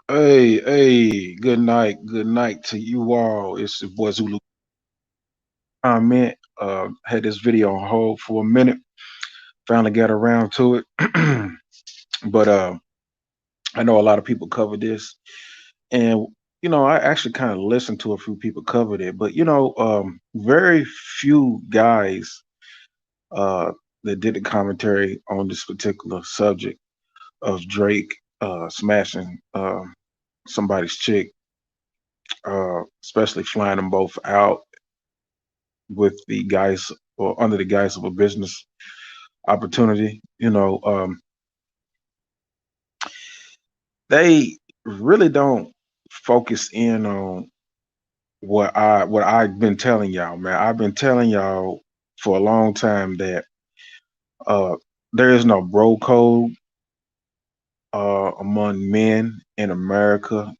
Hey, good night to you all. It's your boy Zulu comment. Had this video on hold for a minute. Finally got around to it. but I know a lot of people covered this, and I actually kind of listened to a few people covered it. But very few guys uh that did the commentary on this particular subject of Drake smashing somebody's chick, especially flying them both out with the guys or under the guise of a business opportunity. They really don't focus in on what I've been telling y'all, man. I've been telling y'all for a long time that uh there is no bro code among men in America,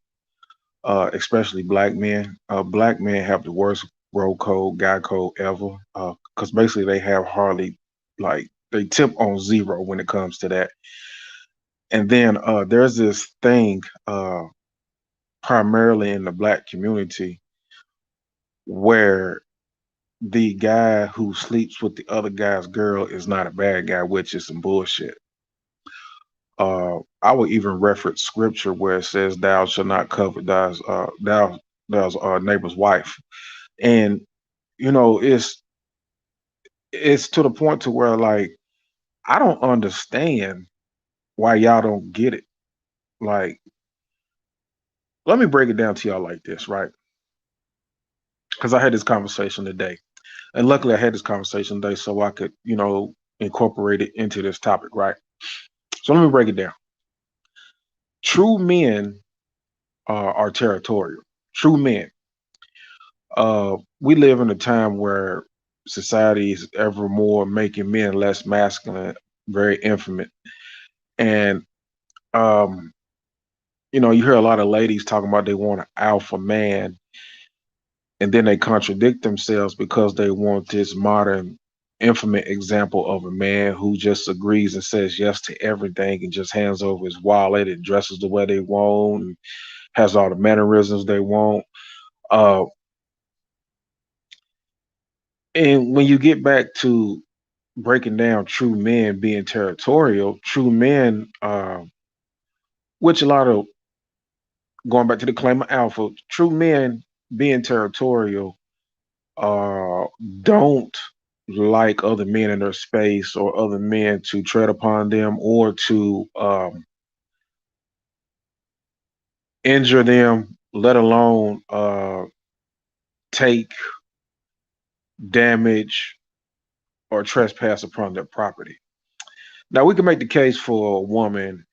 especially black men. Black men have the worst bro code, guy code ever, because basically they have hardly like they tip on zero when it comes to that. And then there's this thing, primarily in the black community, where the guy who sleeps with the other guy's girl is not a bad guy, which is some bullshit. I would even reference scripture where it says, "Thou shalt not covet thou's neighbor's wife," and you know, it's to the point to where like I don't understand why y'all don't get it. Like, let me break it down to y'all like this, right? Because I had this conversation today. And luckily, I had this conversation today so I could, incorporate it into this topic, right? So let me break it down. True men are territorial. True men. We live in a time where society is ever more making men less masculine, very intimate. And, um, you hear a lot of ladies talking about they want an alpha man, and then they contradict themselves because they want this modern infamous example of a man who just agrees and says yes to everything and just hands over his wallet and dresses the way they want and has all the mannerisms they want. Uh, and when you get back to breaking down true men being territorial, true men, which a lot of going back to the claim of alpha, true men being territorial uh, don't like other men in their space or other men to tread upon them or to injure them, let alone take damage or trespass upon their property. Now, we can make the case for a woman,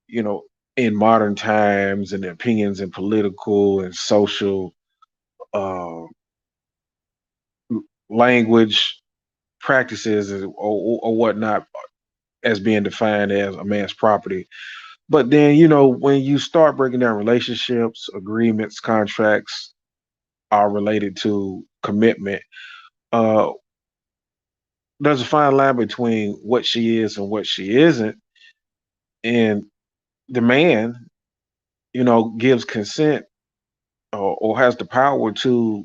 you know, in modern times and the opinions in political and social uh, language practices or whatnot as being defined as a man's property. But then, when you start breaking down relationships, agreements, contracts are related to commitment, uh, there's a fine line between what she is and what she isn't. And the man, gives consent or has the power to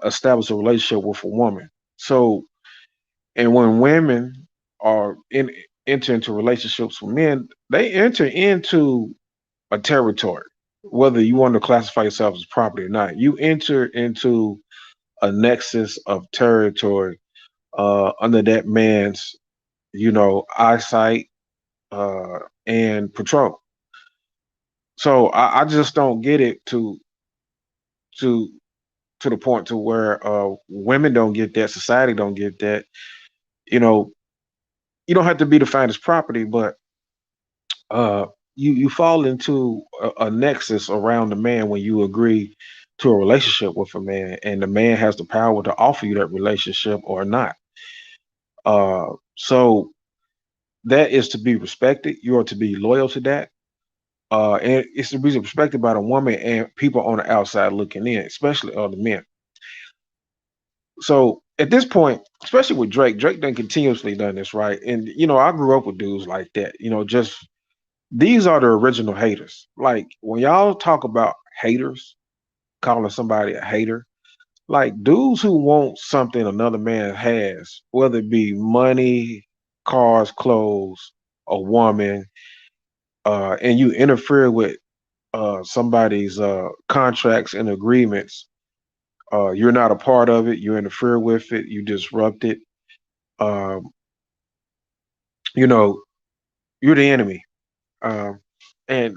establish a relationship with a woman. So, and when women are enter into relationships with men, they enter into a territory, whether you want to classify yourself as property or not. You enter into a nexus of territory under that man's, eyesight and patrol. So I just don't get it to to the point to where women don't get that, society don't get that. You know, you don't have to be defined as property, but uh, you fall into a nexus around the man when you agree to a relationship with a man, and the man has the power to offer you that relationship or not. So that is to be respected. You are to be loyal to that. And it's to be respected by the woman and people on the outside looking in, especially other men. So at this point, especially with Drake done continuously done this, right? And I grew up with dudes like that, just These are the original haters. Like when y'all talk about haters, calling somebody a hater, like dudes who want something another man has, whether it be money, cars, clothes, a woman, and you interfere with somebody's contracts and agreements. You're not a part of it. You interfere with it. You disrupt it. Um, you know, you're the enemy. Um, and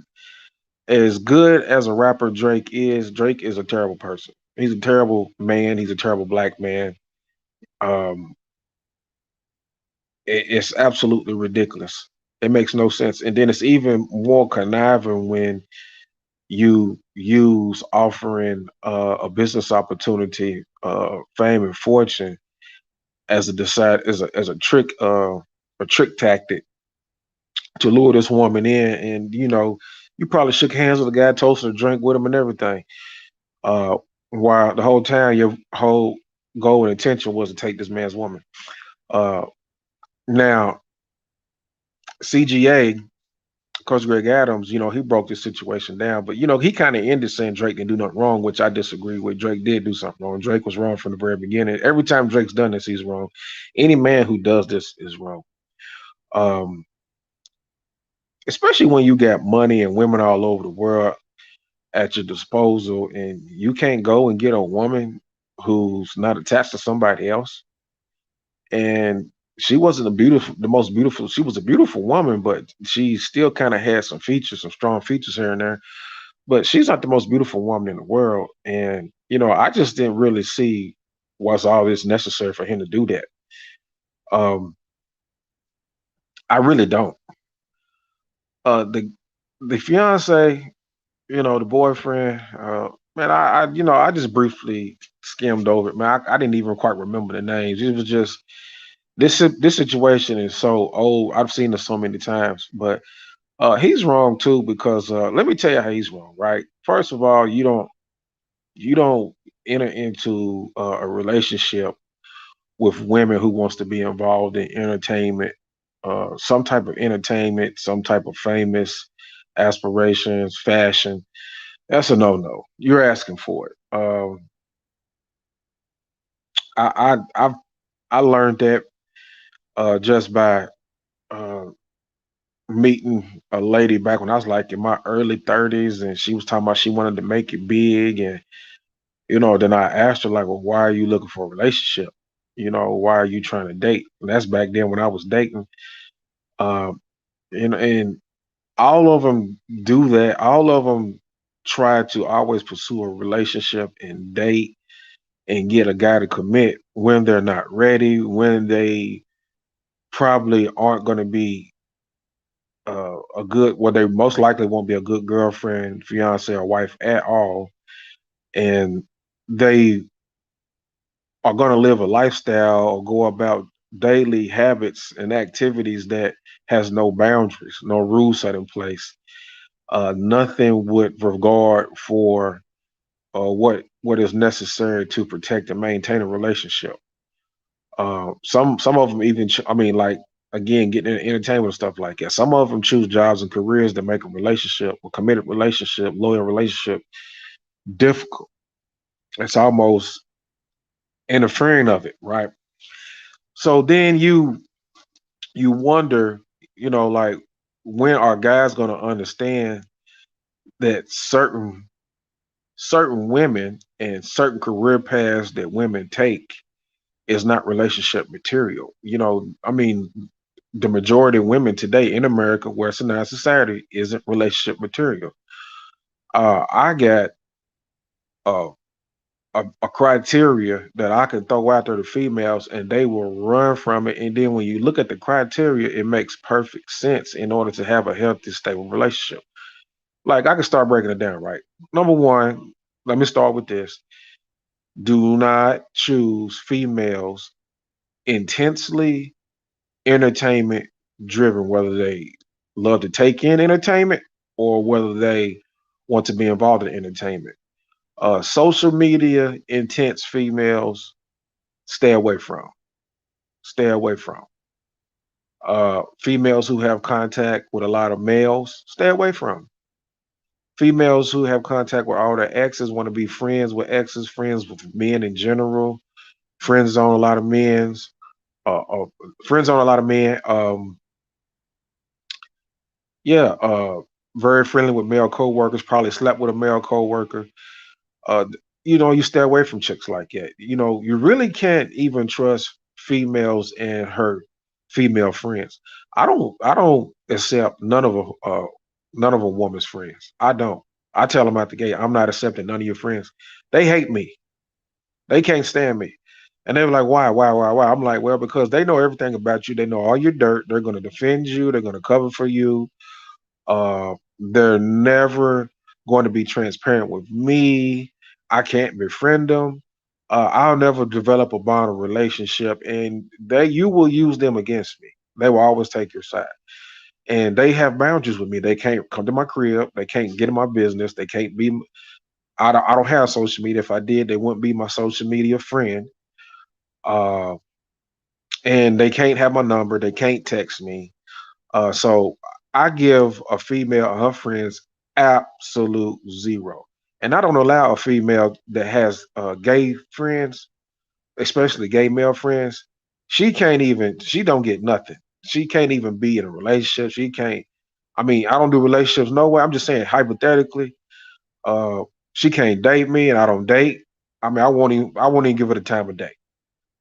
as good as a rapper Drake is a terrible person. He's a terrible man. He's a terrible black man. Um, it's absolutely ridiculous. It makes no sense. And then it's even more conniving when you use offering a business opportunity, fame and fortune as a decide as a trick tactic to lure this woman in. And you probably shook hands with the guy, toasted a drink with him, and everything. Uh, while the whole time your whole goal and intention was to take this man's woman. Uh, now CGA, Coach Greg Adams, he broke this situation down, but he kind of ended saying Drake didn't do nothing wrong, which I disagree with. Drake did do something wrong. Drake was wrong from the very beginning. Every time Drake's done this, he's wrong. Any man who does this is wrong. Um, Especially when you got money and women all over the world at your disposal, and you can't go and get a woman who's not attached to somebody else. And she wasn't the most beautiful. She was a beautiful woman, but she still kind of had some features, some strong features here and there. But she's not the most beautiful woman in the world. And I just didn't really see what's all this necessary for him to do that. Um, I really don't. The fiance, the boyfriend, man, I just briefly skimmed over it, man. I didn't even quite remember the names. It was just this situation is so old. I've seen it so many times, but he's wrong too because let me tell you how he's wrong. Right, first of all, you don't enter into a relationship with women who wants to be involved in entertainment, some type of entertainment, some type of famous aspirations, fashion. That's a no-no. You're asking for it. I've I learned that just by uh, meeting a lady back when I was like in my early 30s, and she was talking about she wanted to make it big, and then I asked her like, "Well, why are you looking for a relationship? Why are you trying to date?" And that's back then when I was dating. Um, and all of them do that. All of them try to always pursue a relationship and date and get a guy to commit when they're not ready, when they probably aren't going to be a good, well, they most likely won't be a good girlfriend, fiance, or wife at all. And they are going to live a lifestyle or go about daily habits and activities that has no boundaries, no rules set in place, nothing with regard for what is necessary to protect and maintain a relationship. Some of them even, I mean, like again, getting into entertainment and stuff like that. Some of them choose jobs and careers that make a relationship, a committed relationship, loyal relationship difficult. It's almost interfering of it, right? So then you wonder, like when are guys going to understand that certain women and certain career paths that women take is not relationship material. I mean, the majority of women today in America, westernized society, isn't relationship material. I got uh, a criteria that I can throw out there to females and they will run from it. And then when you look at the criteria, it makes perfect sense in order to have a healthy, stable relationship. Like I can start breaking it down, right? Number one, let me start with this. Do not choose females intensely entertainment driven, whether they love to take in entertainment or whether they want to be involved in entertainment. Social media intense females, stay away from. Stay away from. Females who have contact with a lot of males, stay away from. Females who have contact with all their exes want to be friends with exes, friends with men in general, friends on a lot of men's, friends on a lot of men. Yeah, very friendly with male coworkers. Probably slept with a male coworker. You stay away from chicks like that. You really can't even trust females and her female friends. I don't accept none of a woman's friends. I don't. I tell them out the gate, I'm not accepting none of your friends. They hate me. They can't stand me. And they were like, why? I'm like, well, because they know everything about you. They know all your dirt. They're going to defend you. They're going to cover for you. They're never going to be transparent with me. I can't befriend them. I'll never develop a bond or relationship, and you will use them against me. They will always take your side, and they have boundaries with me. They can't come to my crib. They can't get in my business. They can't be. I don't have social media. If I did, they wouldn't be my social media friend. Uh, and they can't have my number. They can't text me. So I give a female and her friends absolute zero. And I don't allow a female that has gay friends, especially gay male friends. She don't get nothing. She can't even be in a relationship. She can't, I mean, I don't do relationships no way. I'm just saying hypothetically, uh, she can't date me and I don't date. I mean, I won't even give her the time of day.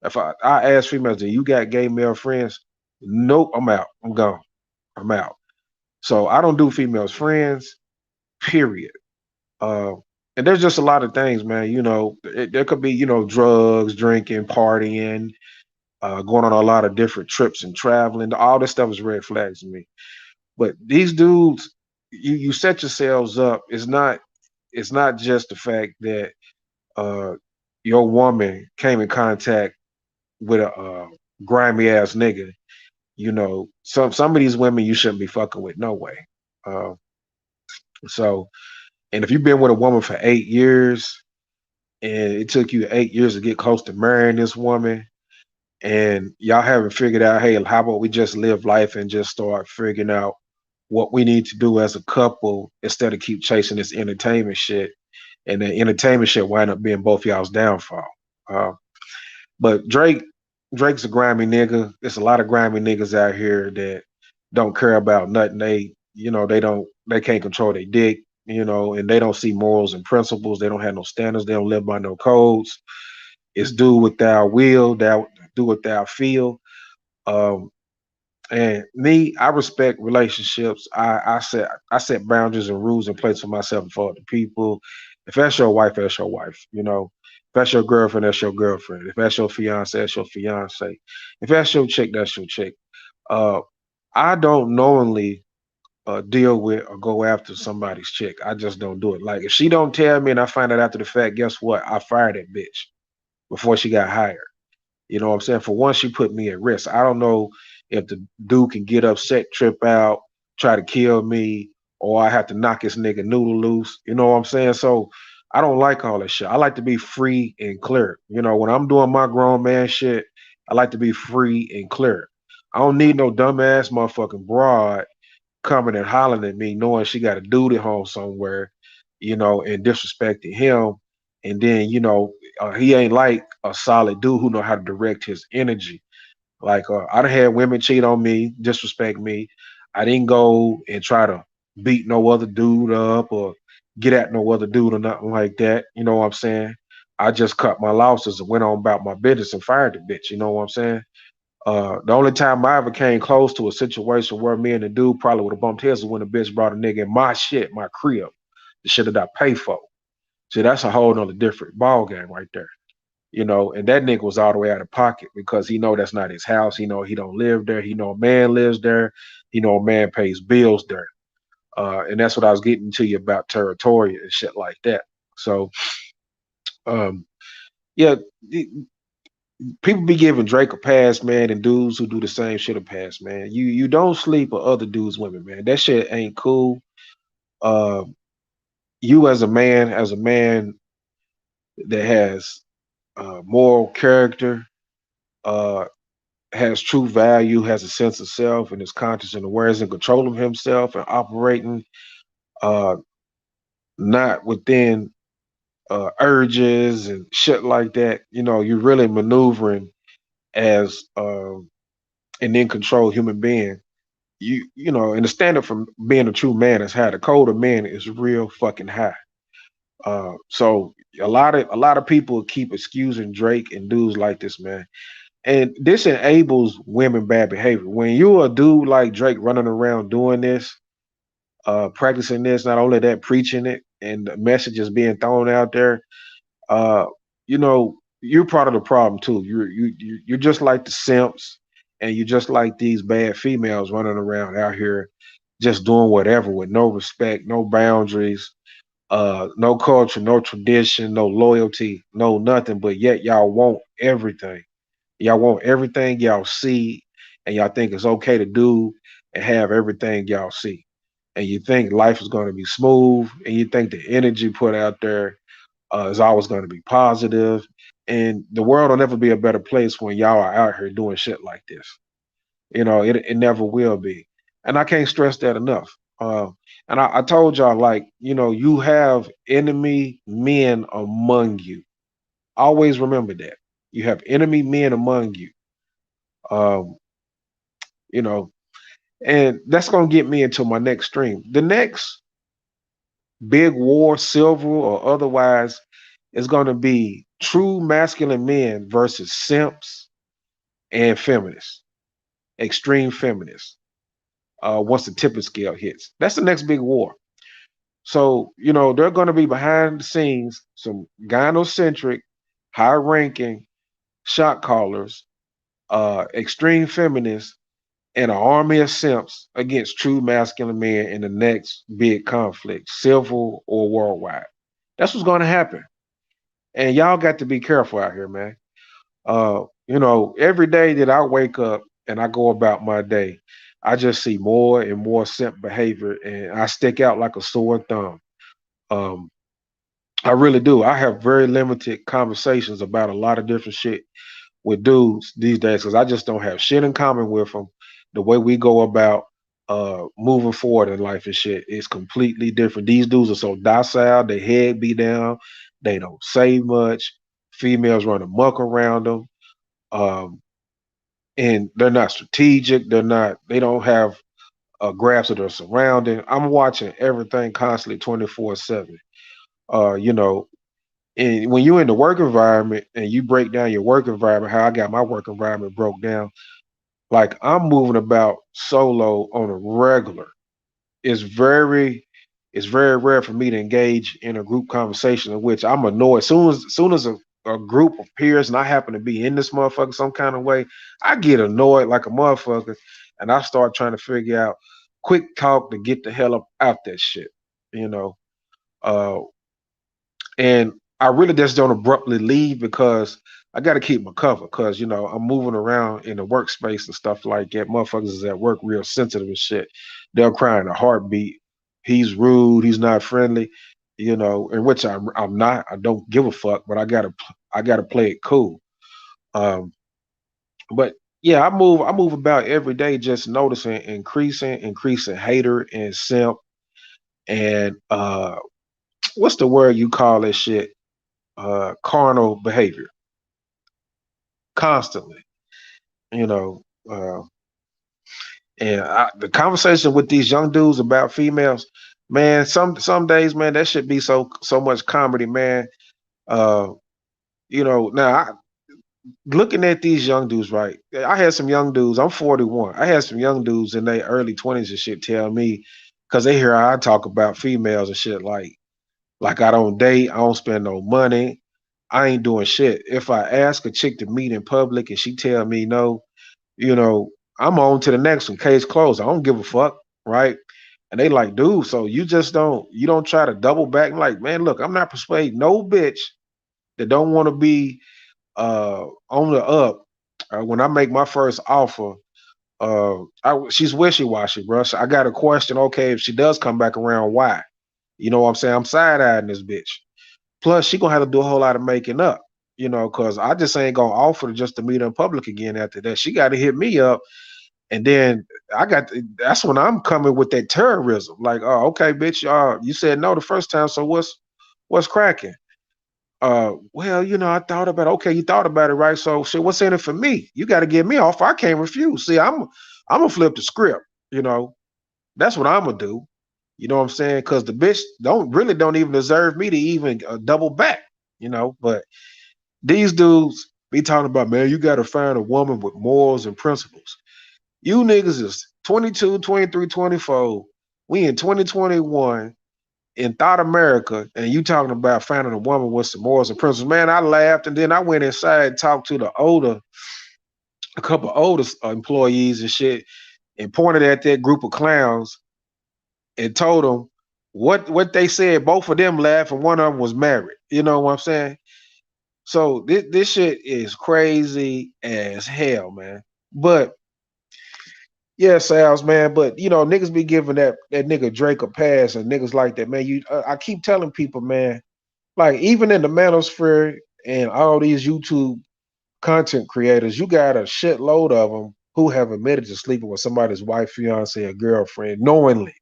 If I ask females, do you got gay male friends? Nope, I'm out. I'm gone. I'm out. So I don't do females friends, period. Uh, and there's just a lot of things, man. There could be, drugs, drinking, partying, going on a lot of different trips and traveling. All this stuff is red flags to me. But these dudes, you set yourselves up. It's not just the fact that uh, your woman came in contact with a grimy ass nigga. Some of these women you shouldn't be fucking with, no way. Uh, so And if you've been with a woman for 8 years and it took you 8 years to get close to marrying this woman and y'all haven't figured out, hey, how about we just live life and just start figuring out what we need to do as a couple instead of keep chasing this entertainment shit and the entertainment shit wind up being both y'all's downfall. Uh, but Drake's a grimy nigga. There's a lot of grimy niggas out here that don't care about nothing. They can't control their dick, and they don't see morals and principles. They don't have no standards. They don't live by no codes. It's do what thou will, thou do what thou feel. Um, and me, I respect relationships. I set boundaries and rules in place for myself and for other people. If that's your wife, that's your wife. If that's your girlfriend, that's your girlfriend. If that's your fiance, that's your fiance. If that's your chick, that's your chick. Uh, I don't knowingly deal with or go after somebody's chick. I just don't do it. Like if she don't tell me and I find out after the fact, guess what? I fired that bitch before she got hired. You know what I'm saying? For one, she put me at risk. I don't know if the dude can get upset, trip out, try to kill me, or I have to knock his nigga noodle loose. You know what I'm saying? So I don't like all that shit. I like to be free and clear. When I'm doing my grown man shit, I like to be free and clear. I don't need no dumbass motherfucking broad coming and hollering at me, knowing she got a dude at home somewhere, and disrespecting him. And then, he ain't like a solid dude who know how to direct his energy. Like I done had women cheat on me, disrespect me. I didn't go and try to beat no other dude up or get at no other dude or nothing like that. You know what I'm saying? I just cut my losses and went on about my business and fired the bitch. You know what I'm saying? The only time I ever came close to a situation where me and the dude probably would have bumped heads was when the bitch brought a nigga in my shit, my crib, the shit that I pay for. See, that's a whole nother different ball game right there. And that nigga was all the way out of pocket because he know that's not his house. He know he don't live there. He know a man lives there. He know a man pays bills there. And that's what I was getting to you about territorial and shit like that. So, um, yeah, people be giving Drake a pass, man, and dudes who do the same shit a pass, man. You don't sleep with other dudes' women, man. That shit ain't cool. Uh, you as a man that has moral character, uh, has true value, has a sense of self, and is conscious and aware, is in control of himself and operating uh, not within urges and shit like that. You're really maneuvering as an in control human being. And the standard for being a true man is high. The code of man is real fucking high. So a lot of people keep excusing Drake and dudes like this, man. And this enables women bad behavior. When you a dude like Drake running around doing this, practicing this, not only that, preaching it, and the message is being thrown out there, uh, you're part of the problem too. You're just like the simps, and you're just like these bad females running around out here, just doing whatever with no respect, no boundaries, no culture, no tradition, no loyalty, no nothing. But yet y'all want everything. Y'all want everything y'all see, and y'all think it's okay to do and have everything y'all see. And you think life is going to be smooth, and you think the energy put out there is always going to be positive, and the world will never be a better place when y'all are out here doing shit like this. It never will be, and I can't stress that enough. And I told y'all, like, you have enemy men among you. Always remember that you have enemy men among you. Um, you know, and that's gonna get me into my next stream. The next big war, silver or otherwise, is gonna be true masculine men versus simps and feminists, extreme feminists. Once the tipping scale hits, that's the next big war. So they're gonna be behind the scenes, some gynocentric, high-ranking shot callers, extreme feminists, and an army of simps against true masculine men in the next big conflict, civil or worldwide. That's what's going to happen. And y'all got to be careful out here, man. Every day that I wake up and I go about my day, I just see more and more simp behavior, and I stick out like a sore thumb. Um, I really do. I have very limited conversations about a lot of different shit with dudes these days because I just don't have shit in common with them. The way we go about moving forward in life and shit is completely different. These dudes are so docile, their head be down, they don't say much. Females run amok around them, um, and they're not strategic. They don't have a grasp of their surrounding. I'm watching everything constantly, 24/7. You know, and when you're in the work environment and you break down your work environment, how I got my work environment broke down, like I'm moving about solo on a regular. It's very it's very rare for me to engage in a group conversation in which I'm annoyed. Soon as a group of peers and I happen to be in this motherfucker some kind of way, I get annoyed like a motherfucker, and I start trying to figure out quick talk to get the hell up out that shit. You know. Uh and I really just don't abruptly leave because I got to keep my cover because I'm moving around in the workspace and stuff like that. Motherfuckers is at work real sensitive and shit. They'll cry in a heartbeat. He's rude. He's not friendly. In which I'm not. I don't give a fuck. But I gotta play it cool. Um, but yeah, I move about every day, just noticing increasing hater and simp and what's the word you call this shit? Carnal behavior constantly, you know. Uh, the conversation with these young dudes about females, man, some days, man, that should be so much comedy, man. Uh, now looking at these young dudes, right? I had some young dudes. I'm 41. I had some young dudes in their early 20s and shit tell me because they hear how I talk about females and shit like I don't date, I don't spend no money, I ain't doing shit. If I ask a chick to meet in public and she tell me no, you know, I'm on to the next one. Case closed. I don't give a fuck, right? And they like, dude, so you don't try to double back. I'm like, man, look, I'm not persuading no bitch that don't want to be on the up. When I make my first offer, she's wishy washy, bro. So I got a question. Okay, if she does come back around, why? You know what I'm saying? I'm side eyeing this bitch. Plus, she gonna have to do a whole lot of making up. because I just ain't gonna offer just to meet her in public again after that. She got to hit me up, and then that's when I'm coming with that terrorism. Like, oh, okay, bitch, you said no the first time, so what's cracking? Well, I thought about it. Okay, you thought about it, right? So shit, what's in it for me? You got to get me off. I can't refuse. See, I'm gonna flip the script. You know, that's what I'm gonna do. You know what I'm saying? Because the bitch don't even deserve me to even double back. But these dudes be talking about, man, you got to find a woman with morals and principles. You niggas is 22, 23, 24. We in 2021 in Thought America, and you talking about finding a woman with some morals and principles. Man, I laughed, and then I went inside and talked to a couple older employees and shit, and pointed at that group of clowns and told them what they said. Both of them laughed, and one of them was married. You know what I'm saying? So this shit is crazy as hell, man. But yeah, Sal's man. But niggas be giving that nigga Drake a pass, and niggas like that, man. I keep telling people, man. Like even in the manosphere and all these YouTube content creators, you got a shitload of them who have admitted to sleeping with somebody's wife, fiance, or girlfriend knowingly.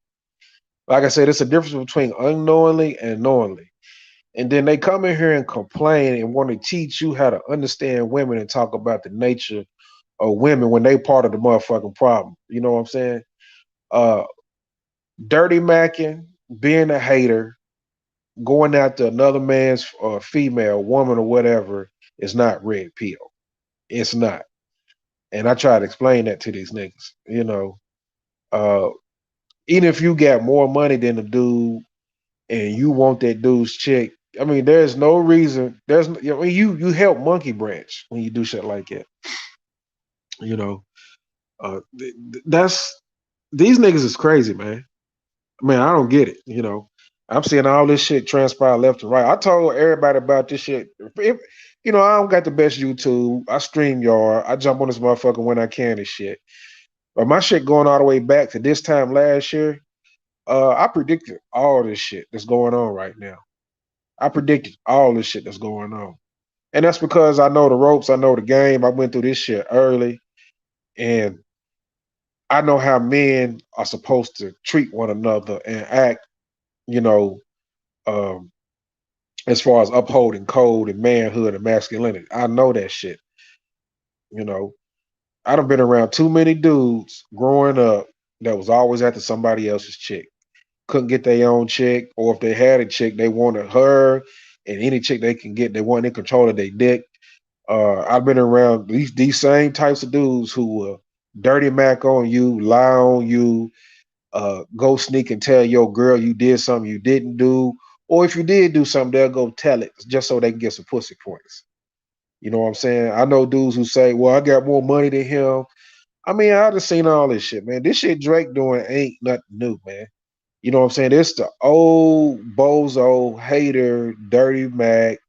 Like I said, it's a difference between unknowingly and knowingly. And then they come in here and complain and want to teach you how to understand women and talk about the nature of women when they part of the motherfucking problem. You know what I'm saying? Uh, Dirty macking, being a hater, going after another man's female, woman, or whatever is not red pill. It's not. And I try to explain that to these niggas. Uh, even if you got more money than the dude and you want that dude's chick, I mean, there's no reason. I mean, you help Monkey Branch when you do shit like that. You know, that's these niggas is crazy, man. Man, I don't get it. I'm seeing all this shit transpire left and right. I told everybody about this shit. I don't got the best YouTube. I stream yard. I jump on this motherfucker when I can and shit. But my shit going all the way back to this time last year. I predicted all this shit that's going on right now. I predicted all this shit that's going on. And that's because I know the ropes, I know the game. I went through this shit early, and I know how men are supposed to treat one another and act, you know, um, as far as upholding code and manhood and masculinity. I know that shit. You know, I done been around too many dudes growing up that was always after somebody else's chick. Couldn't get their own chick, or if they had a chick, they wanted her, and any chick they can get, they want in control of their dick. I've been around these same types of dudes who will dirty mac on you, lie on you, go sneak and tell your girl you did something you didn't do, or if you did do something, they'll go tell it just so they can get some pussy points. You know what I'm saying? I know dudes who say, "Well, I got more money than him." I mean, I just seen all this shit, man. This shit Drake doing ain't nothing new, man. You know what I'm saying? It's the old bozo hater, dirty Mac.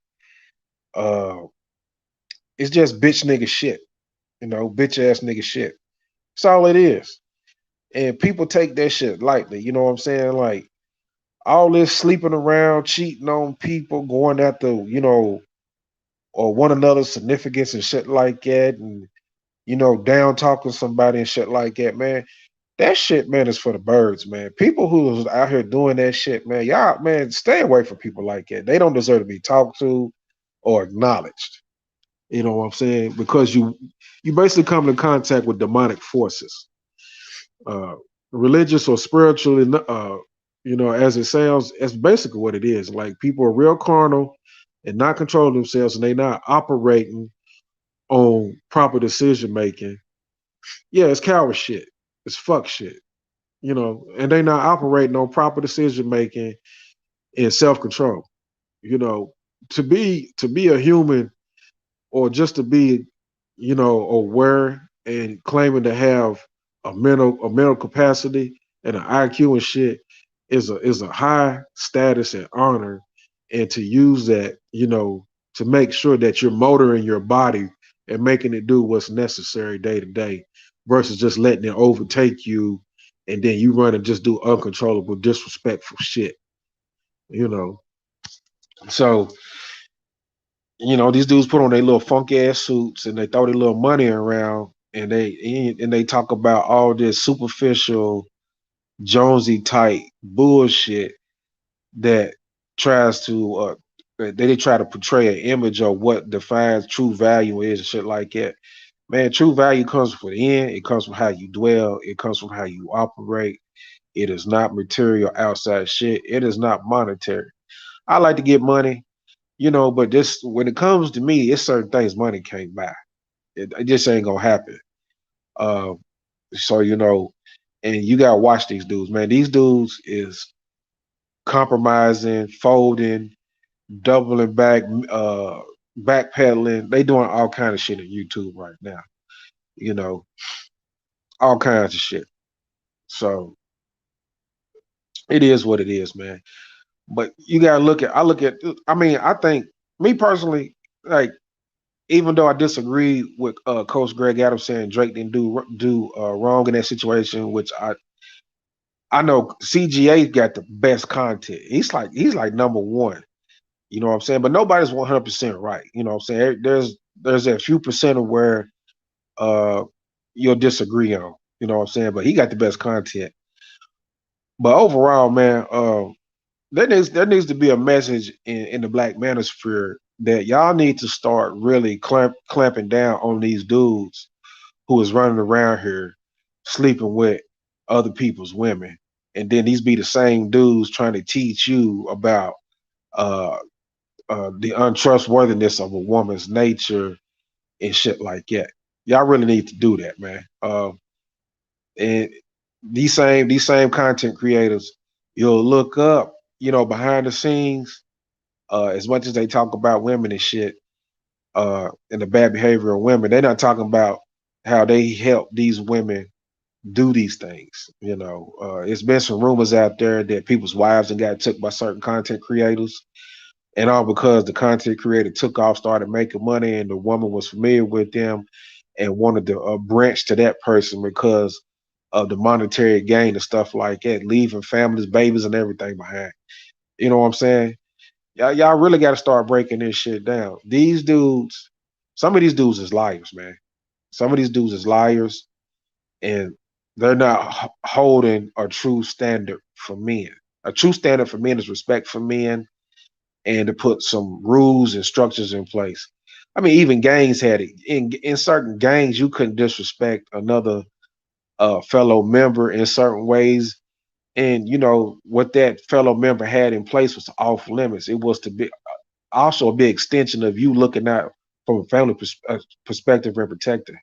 Uh, it's just bitch nigga shit. Bitch ass nigga shit. That's all it is. And people take that shit lightly. You know what I'm saying? Like all this sleeping around, cheating on people, going after, or one another's significance and shit like that, and down talking somebody and shit like that, man. That shit, man, is for the birds, man. People who's out here doing that shit, man, y'all, man, stay away from people like that. They don't deserve to be talked to or acknowledged. You know what I'm saying? Because you basically come in contact with demonic forces, uh, religious or spiritually. As it sounds, that's basically what it is. Like people are real carnal and not controlling themselves, and they not operating on proper decision making. Yeah, it's coward shit. It's fuck shit. And they not operating on proper decision making and self control. You know, to be a human, or just to be, aware and claiming to have a mental capacity and an IQ and shit is a high status and honor, and to use that, to make sure that you're motoring your body and making it do what's necessary day to day, versus just letting it overtake you, and then you run and just do uncontrollable, disrespectful shit. You know, so These dudes put on their little funky ass suits and they throw their little money around and they talk about all this superficial Jonesy type bullshit that tries to they try to portray an image of what defines true value is and shit like that. Man, true value comes from within. It comes from how you dwell. It comes from how you operate. It is not material outside shit. It is not monetary. I like to get money, but this when it comes to me, it's certain things money can't buy. It just ain't gonna happen. Uh, so and you gotta watch these dudes, man. These dudes is compromising, folding, doubling back, backpedaling. They doing all kind of shit on YouTube right now. You know, all kinds of shit. So it is what it is, man. But you gotta look at. I look at. I mean, I think me personally, like even though I disagree with Coach Greg Adams saying Drake didn't do wrong in that situation, which I know CGA got the best content. He's like number one. You know what I'm saying? But nobody's 100% right. You know what I'm saying? There's a few percent of where uh you'll disagree on. You know what I'm saying? But he got the best content. But overall, man, there needs to be a message in the Black Manosphere that y'all need to start really clamping down on these dudes who is running around here sleeping with other people's women, and then these be the same dudes trying to teach you about uh, the untrustworthiness of a woman's nature and shit like that. Y'all really need to do that, man. And these same content creators, you'll look up, behind the scenes, as much as they talk about women and shit, and the bad behavior of women, they're not talking about how they help these women do these things. It's been some rumors out there that people's wives and got took by certain content creators, and all because the content creator took off, started making money, and the woman was familiar with them and wanted to branch to that person because of the monetary gain and stuff like that, leaving families, babies, and everything behind. You know what I'm saying? Y'all really got to start breaking this shit down. These dudes, some of these dudes is liars, man. Some of these dudes is liars, and they're not holding a true standard for men. A true standard for men is respect for men and to put some rules and structures in place. I mean, even gangs had it. In certain gangs, you couldn't disrespect another fellow member in certain ways. And what that fellow member had in place was off limits. It was to be also a big extension of you looking out from a family perspective and protecting.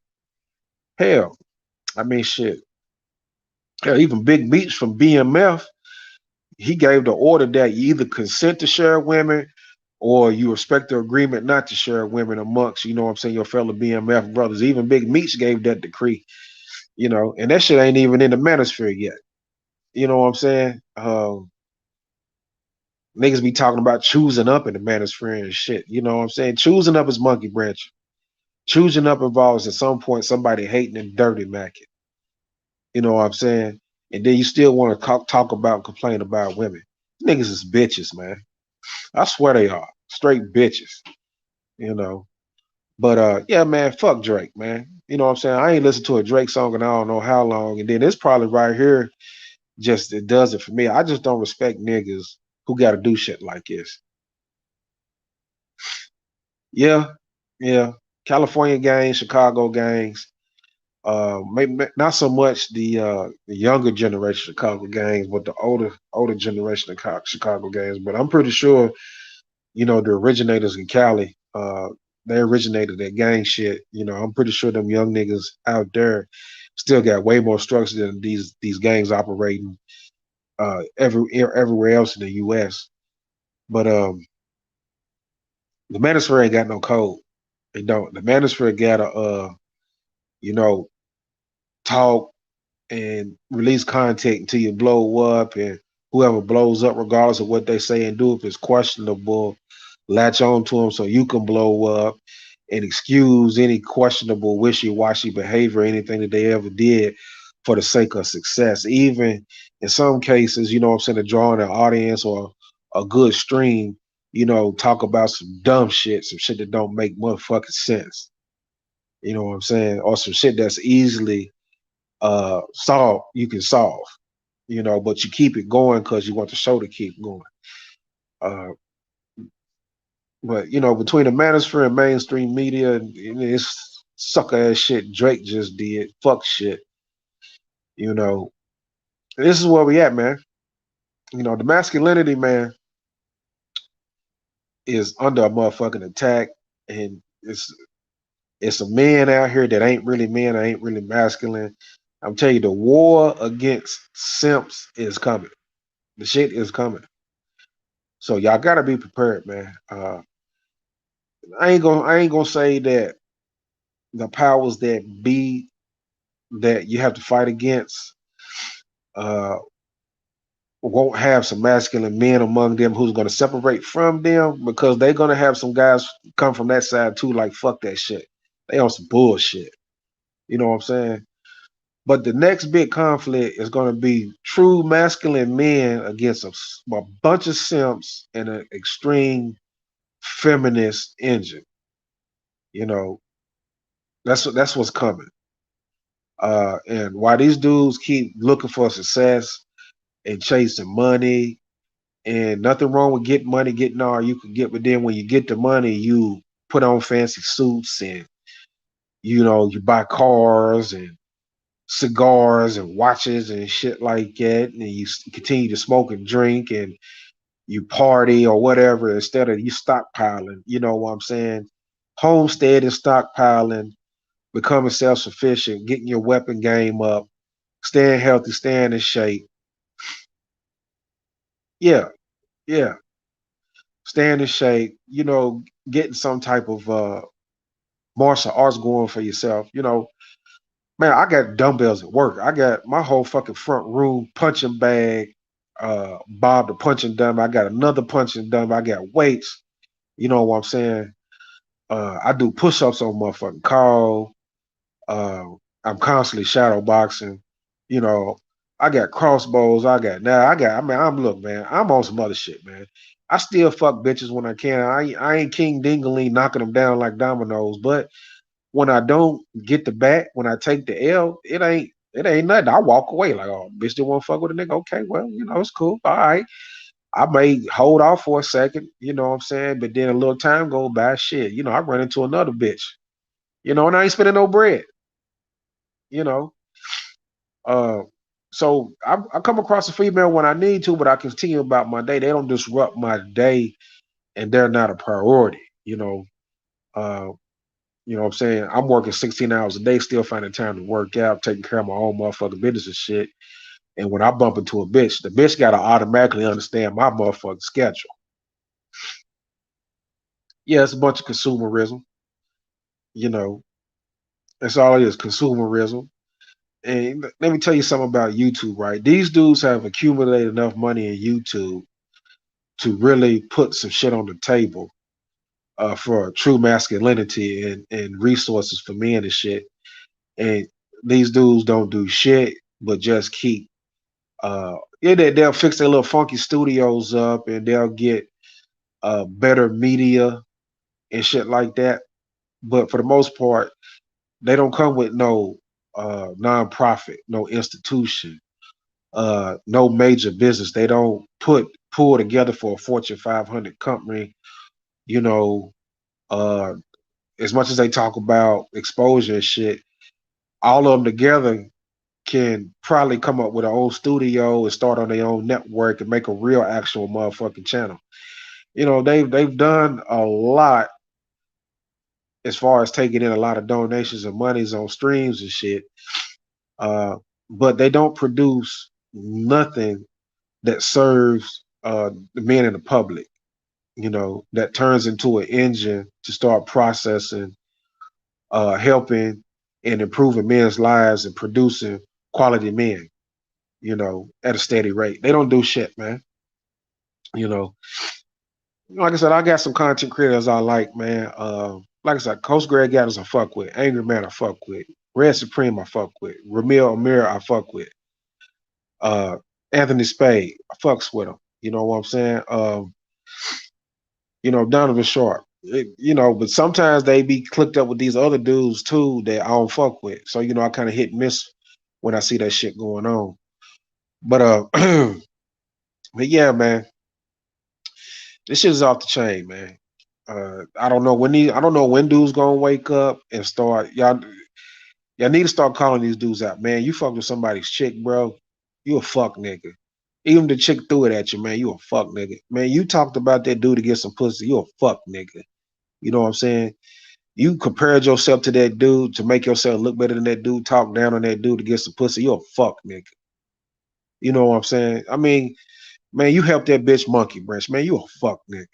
Hell, I mean, shit. Hell, even Big Meech from BMF, he gave the order that you either consent to share women or you respect the agreement not to share women amongst, what I'm saying, your fellow BMF brothers. Even Big Meech gave that decree, and that shit ain't even in the manosphere yet. You know what I'm saying? Niggas be talking about choosing up in the manosphere and shit. You know what I'm saying? Choosing up is monkey branch. Choosing up involves at some point somebody hating and dirty macking. You know what I'm saying? And then you still want to talk about, complain about women. Niggas is bitches, man. I swear they are. Straight bitches. You know. But yeah, man, fuck Drake, man. You know what I'm saying? I ain't listened to a Drake song in I don't know how long. And then this probably right here just it does it for me. I just don't respect niggas who gotta do shit like this. Yeah, yeah. California gangs, Chicago gangs. Maybe not so much the younger generation of Chicago gangs, but the older generation of Chicago gangs. But I'm pretty sure the originators in Cali, they originated that gang shit. I'm pretty sure them young niggas out there still got way more structure than these gangs operating everywhere else in the U.S. But the Manosphere ain't got no code. They don't. The Manosphere got to you know talk and release content until you blow up, and whoever blows up, regardless of what they say and do, if it's questionable, latch on to them so you can blow up and excuse any questionable, wishy-washy behavior, anything that they ever did for the sake of success. Even in some cases, to draw in an audience or a good stream, talk about some dumb shit, some shit that don't make motherfucking sense. You know what I'm saying? Or some shit that's easily solved, you can solve, but you keep it going because you want the show to keep going. Uh, but between the manosphere and mainstream media and this sucker ass shit Drake just did, fuck shit, you know, this is where we at, man. The masculinity, man, is under a motherfucking attack, and it's a men out here that ain't really men, ain't really masculine. I'm telling you, the war against simps is coming. The shit is coming. So y'all gotta be prepared, man. I ain't gonna say that the powers that be that you have to fight against uh won't have some masculine men among them who's gonna separate from them, because they're gonna have some guys come from that side too, like fuck that shit. They on some bullshit. You know what I'm saying? But the next big conflict is going to be true masculine men against a bunch of simps and an extreme feminist engine. You know, that's what's coming. And while these dudes keep looking for success and chasing money, and nothing wrong with getting money, getting all you can get, but then when you get the money, you put on fancy suits and you buy cars and cigars and watches and shit like that, and you continue to smoke and drink and you party or whatever instead of you stockpiling. You know what I'm saying? Homestead and stockpiling, becoming self sufficient, getting your weapon game up, staying healthy, staying in shape. Yeah, yeah, staying in shape. Getting some type of martial arts going for yourself. Man, I got dumbbells at work. I got my whole fucking front room punching bag, Bob the punching dummy. I got another punching dummy. I got weights. You know what I'm saying? I do push-ups on motherfucking call. Uh, I'm constantly shadow boxing. You know, I got crossbows. I mean, look, man, I'm on some other shit, man. I still fuck bitches when I can. I ain't King Dingaling knocking them down like dominoes, but when I don't get the bat, when I take the L, it ain't nothing. I walk away like, oh, bitch didn't want to fuck with a nigga. Okay, well, it's cool. All right. I may hold off for a second, you know what I'm saying? But then a little time go by, shit, I run into another bitch, and I ain't spending no bread, you know. Uh so I come across a female when I need to, but I continue about my day. They don't disrupt my day and they're not a priority, you know. Uh You know what I'm saying? I'm working 16 hours a day, still finding time to work out, taking care of my own motherfucking business and shit. And when I bump into a bitch, the bitch gotta automatically understand my motherfucking schedule. Yeah, it's a bunch of consumerism. You know, that's all it is, consumerism. And let me tell you something about YouTube, right? These dudes have accumulated enough money in YouTube to really put some shit on the table for true masculinity and resources for men and shit. And these dudes don't do shit but just keep yeah, they'll fix their little funky studios up and they'll get better media and shit like that. But for the most part, they don't come with no nonprofit, no institution, no major business. They don't pull together for a Fortune 500 company. You know, uh, as much as they talk about exposure and shit, all of them together can probably come up with their own studio and start on their own network and make a real actual motherfucking channel. They've done a lot as far as taking in a lot of donations and monies on streams and shit. Uh, but they don't produce nothing that serves the men in the public. That turns into an engine to start processing, helping, and improving men's lives and producing quality men. At a steady rate. They don't do shit, man. You know, like I said, I got some content creators I like, man. Like I said, Coach Greg Gaddis I fuck with, Angry Man I fuck with, Red Supreme I fuck with, Ramil Amir I fuck with, uh, Anthony Spade I fucks with him. You know what I'm saying? Donovan Sharp. But sometimes they be clicked up with these other dudes too that I don't fuck with. So I kind of hit and miss when I see that shit going on. But but yeah, man, this shit is off the chain, man. I don't know when dudes gonna wake up and start. Y'all need to start calling these dudes out, man. You fuck with somebody's chick, bro. You a fuck nigga. Even the chick threw it at you, man. You a fuck nigga. Man, you talked about that dude to get some pussy. You a fuck nigga. You know what I'm saying? You compared yourself to that dude to make yourself look better than that dude, talk down on that dude to get some pussy. You a fuck nigga. You know what I'm saying? I mean, man, you helped that bitch monkey branch. Man, you a fuck nigga.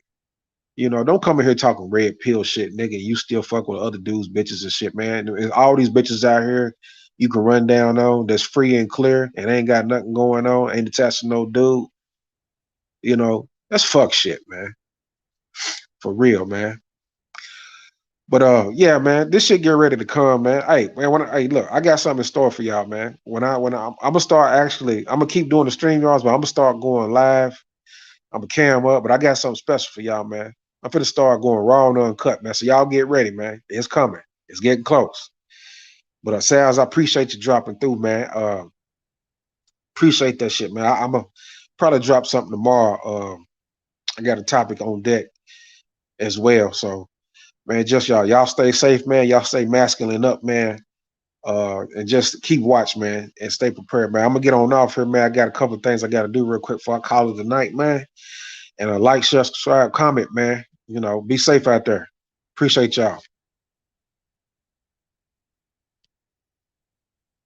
Don't come in here talking red pill shit, nigga. You still fuck with other dudes, bitches and shit, man. There's all these bitches out here you can run down on that's free and clear and ain't got nothing going on, ain't attached to no dude. That's fuck shit, man. For real, man. But yeah, man, this shit get ready to come, man. Hey, man, hey, look, I got something in store for y'all, man. I'm gonna start actually, I'm gonna keep doing the stream yards, but I'm gonna start going live. I'm gonna cam up, but I got something special for y'all, man. I'm finna start going raw and uncut, man. So y'all get ready, man. It's coming. It's getting close. But Sals, I appreciate you dropping through, man. Appreciate that shit, man. I'm gonna probably drop something tomorrow. I got a topic on deck as well. So, man, just y'all stay safe, man. Y'all stay masculine up, man. And just keep watch, man, and stay prepared, man. I'm gonna get on off here, man. I got a couple of things I got to do real quick before I call it the night, man. And like, share, subscribe, comment, man. Be safe out there. Appreciate y'all.